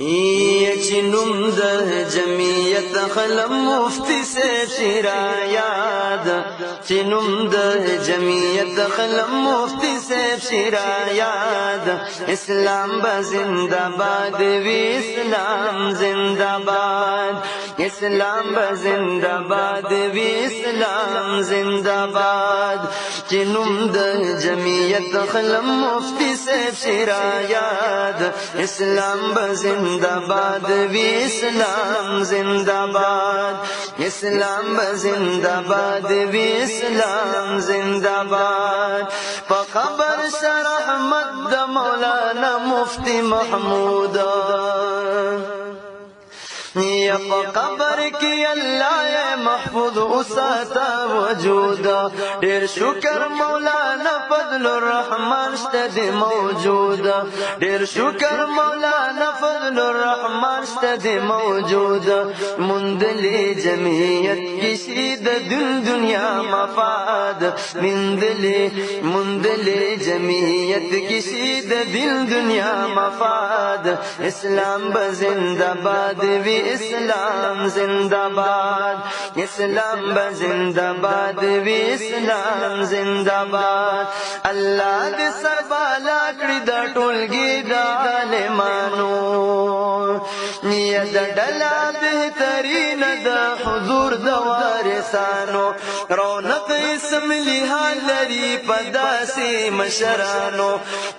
چنم د جمعیت خلم مفتی سے شرا یاد چنم د جمعیت خلم مفتی سے شرا یاد اسلام زندہ باد وی اسلام زندہ باد اسلام زندہ باد وی اسلام زندہ باد چنم د جمعیت خلم مفتی سے شرا یاد اسلام زندہ باد وی اسلام زندہ باد اسلام زندہ باد وی اسلام زندہ باد فخبر شرح مد مولانا مفتی محمود یا قبر کی اللہ محفوظ اساتا وجودا دیر شکر مولانا فضل الرحمن اشتد موجودا دیر شکر مولانا فضل الرحمن اشتد موجودا مندلی جمعیت کشید دنیا مفاد مندلی جمعیت کشید دنیا مفاد اسلام بزندہ باد وی اسلام زندہ باد اسلام زندہ باد وی اسلام زندہ باد اللہ دے سر بالا کړی دا ټولګي دا عالمانو نیت ډلا بهترین دا حضور دا وارثانو رونق اسم لحال لري پداسي مشرانو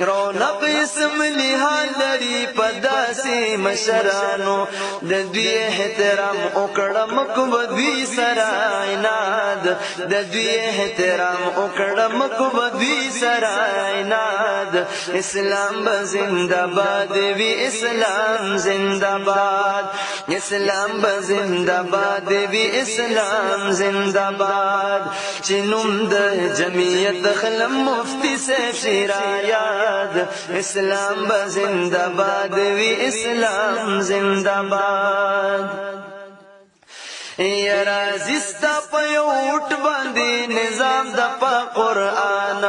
رونق اسم لحال لري پداسي مشرانو د دوی احترام وکړم کو دوی سره عناد د دوی احترام وکړم کو دوی سره عناد اسلام زندہ باد وی اسلام زندہ باد اسلام زندہ باد وی اسلام زندہ باد چنم د جمعیت خلم مفتی سے شرا یاد اسلام زندہ باد وی اسلام زندہ باد یا رازستا پیوٹ باندی نظام دا پا قرآن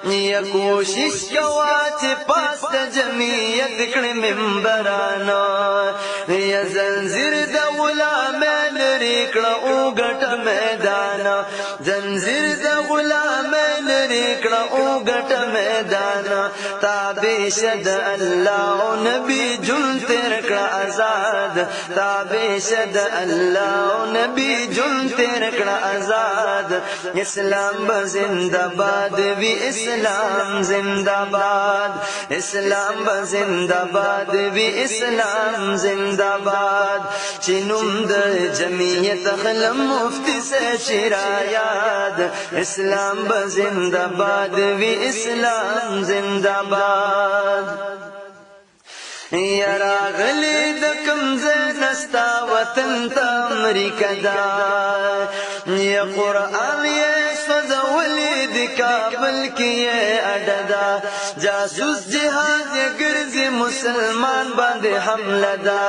یا کوشش کوا چی پاس دا جمعیت کڑی ممبرانا یا زنزیر دا غلامین ریکڑا اوگٹ میدانا زنزیر دا غلامین ریکڑا اوگٹ میدانا تابیش دا اللہ و نبی جن ترکڑا آزاد تابیش دا اللہ و نبی جن ترکڑا آزاد اسلام زندہ باد وی اسلام زندہ باد اسلام زندہ باد وی اسلام زندہ باد چنم د جمعیت خلم مفتی سے شرا یاد اسلام زندہ باد وی اسلام زندہ باد یا راغلی د کمزه نستا وطن تا امریکا دا یا قرآن یہ سوزولی دی کابل کی یہ اڈدا جاسوس جہاد یا گرزی مسلمان باندے حملہ دا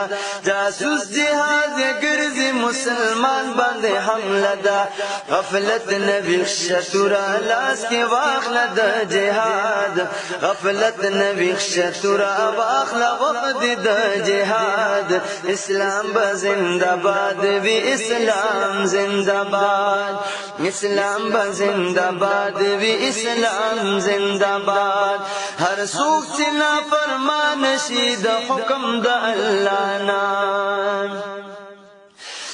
جاسوس جہاد یا گرزی مسلمان باندے حملہ دا غفلت نبی شتورا لاس کے واخلہ دا جہاد غفلت نبی شتورا واخلہ وقت دا جہاد اسلام زندہ باد وی اسلام زندہ باد اسلام زندہ باد وی اسلام زندہ باد ہر سوک چنا فرمان شید حکم دا اللہ نا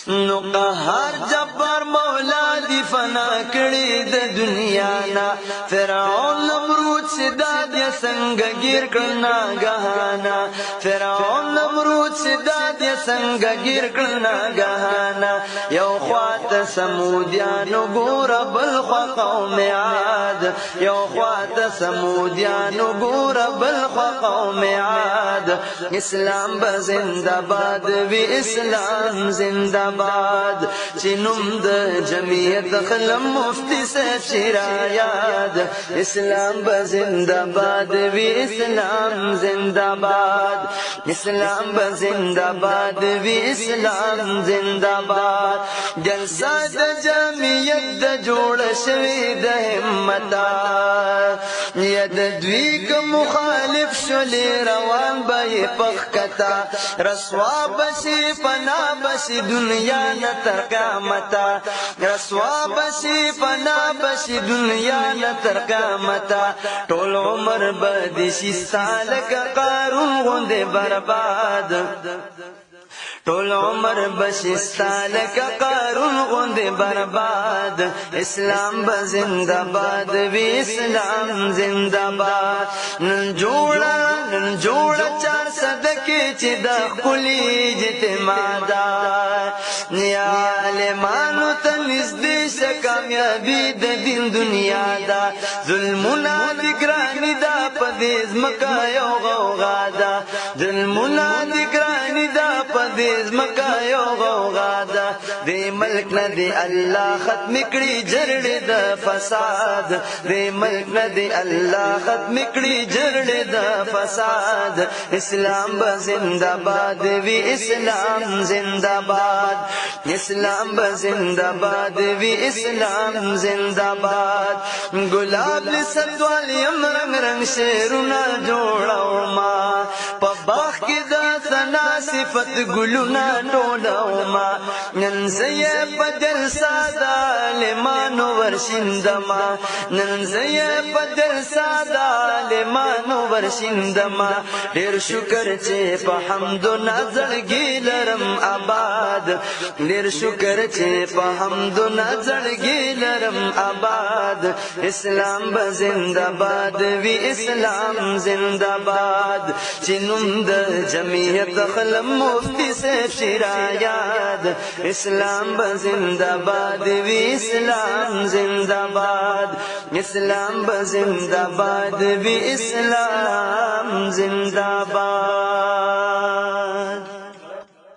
نو قہار جبار مولا دی فنا کڑی دا دنیا نا فرعون نمرود سداد یا سنگ گیر کرنا گہانا فرعون نمرود سداد یا سنگ گیر کرنا گہانا یو خوات سمودیانو گورا بالخوا قوم عاد یو خوات سمودیانو گورا بالخوا قوم عاد اسلام زندہ باد وی اسلام زندہ باد چنم د جمعیت خلم مفتی صاحب شرایاد اسلام با زندہ باد وی اسلام زندہ باد اسلام با زندہ باد وی اسلام زندہ باد جلسہ د جمعیت د جوړ شوی د همتا ید دوی که مخالف شلی روان بای پخکتا رسوا بشی پنا بشی دنیا نتر قیامتا رسوا بشی پنا بشی دنیا نتر قیامتا ټول عمر بدشی سالک قارون غند برباد ټول عمر بشستا لک قارون غند برباد اسلام با زندہ باد وی اسلام زندہ باد نن جوړه 400 کې چې د خپلې اجتماع دا نیا علمانو ته نږدې شه کامیابي د دین دنیا دا ظلمونه د ګراني دا په دې ځمکه یو غوغا دا ظلمونه د ګراني دا په دې ځمکه یو غوغا دا دې ملک نه دی الله ختم کړي جرړې د فساد دې ملک نه دی الله ختم کړي جرړې د فساد اسلام با زندہ باد وی اسلام زندہ باد اسلام با زندہ باد وی اسلام زندہ باد گلاب لسدوال یم رنگ رنگ شیرونه جوړاو ما په باغ کې د ثنا صفت ګلونه ټولو ما نن زه په دل ساده لمانو ورشندما نن زه په دل ساده لمانو ورشندما ډیر شکر چې په حمد و نازړګي لرم آباد ډیر شکر چې په حمد و نازړګي لرم آباد اسلام به زنده باد وی اسلام زنده باد چې نوم د جمعیت خلم مفتی صاحب شرایاد اسلام به زنده باد وی اسلام زنده باد اسلام به زنده باد وی اسلام زنده باد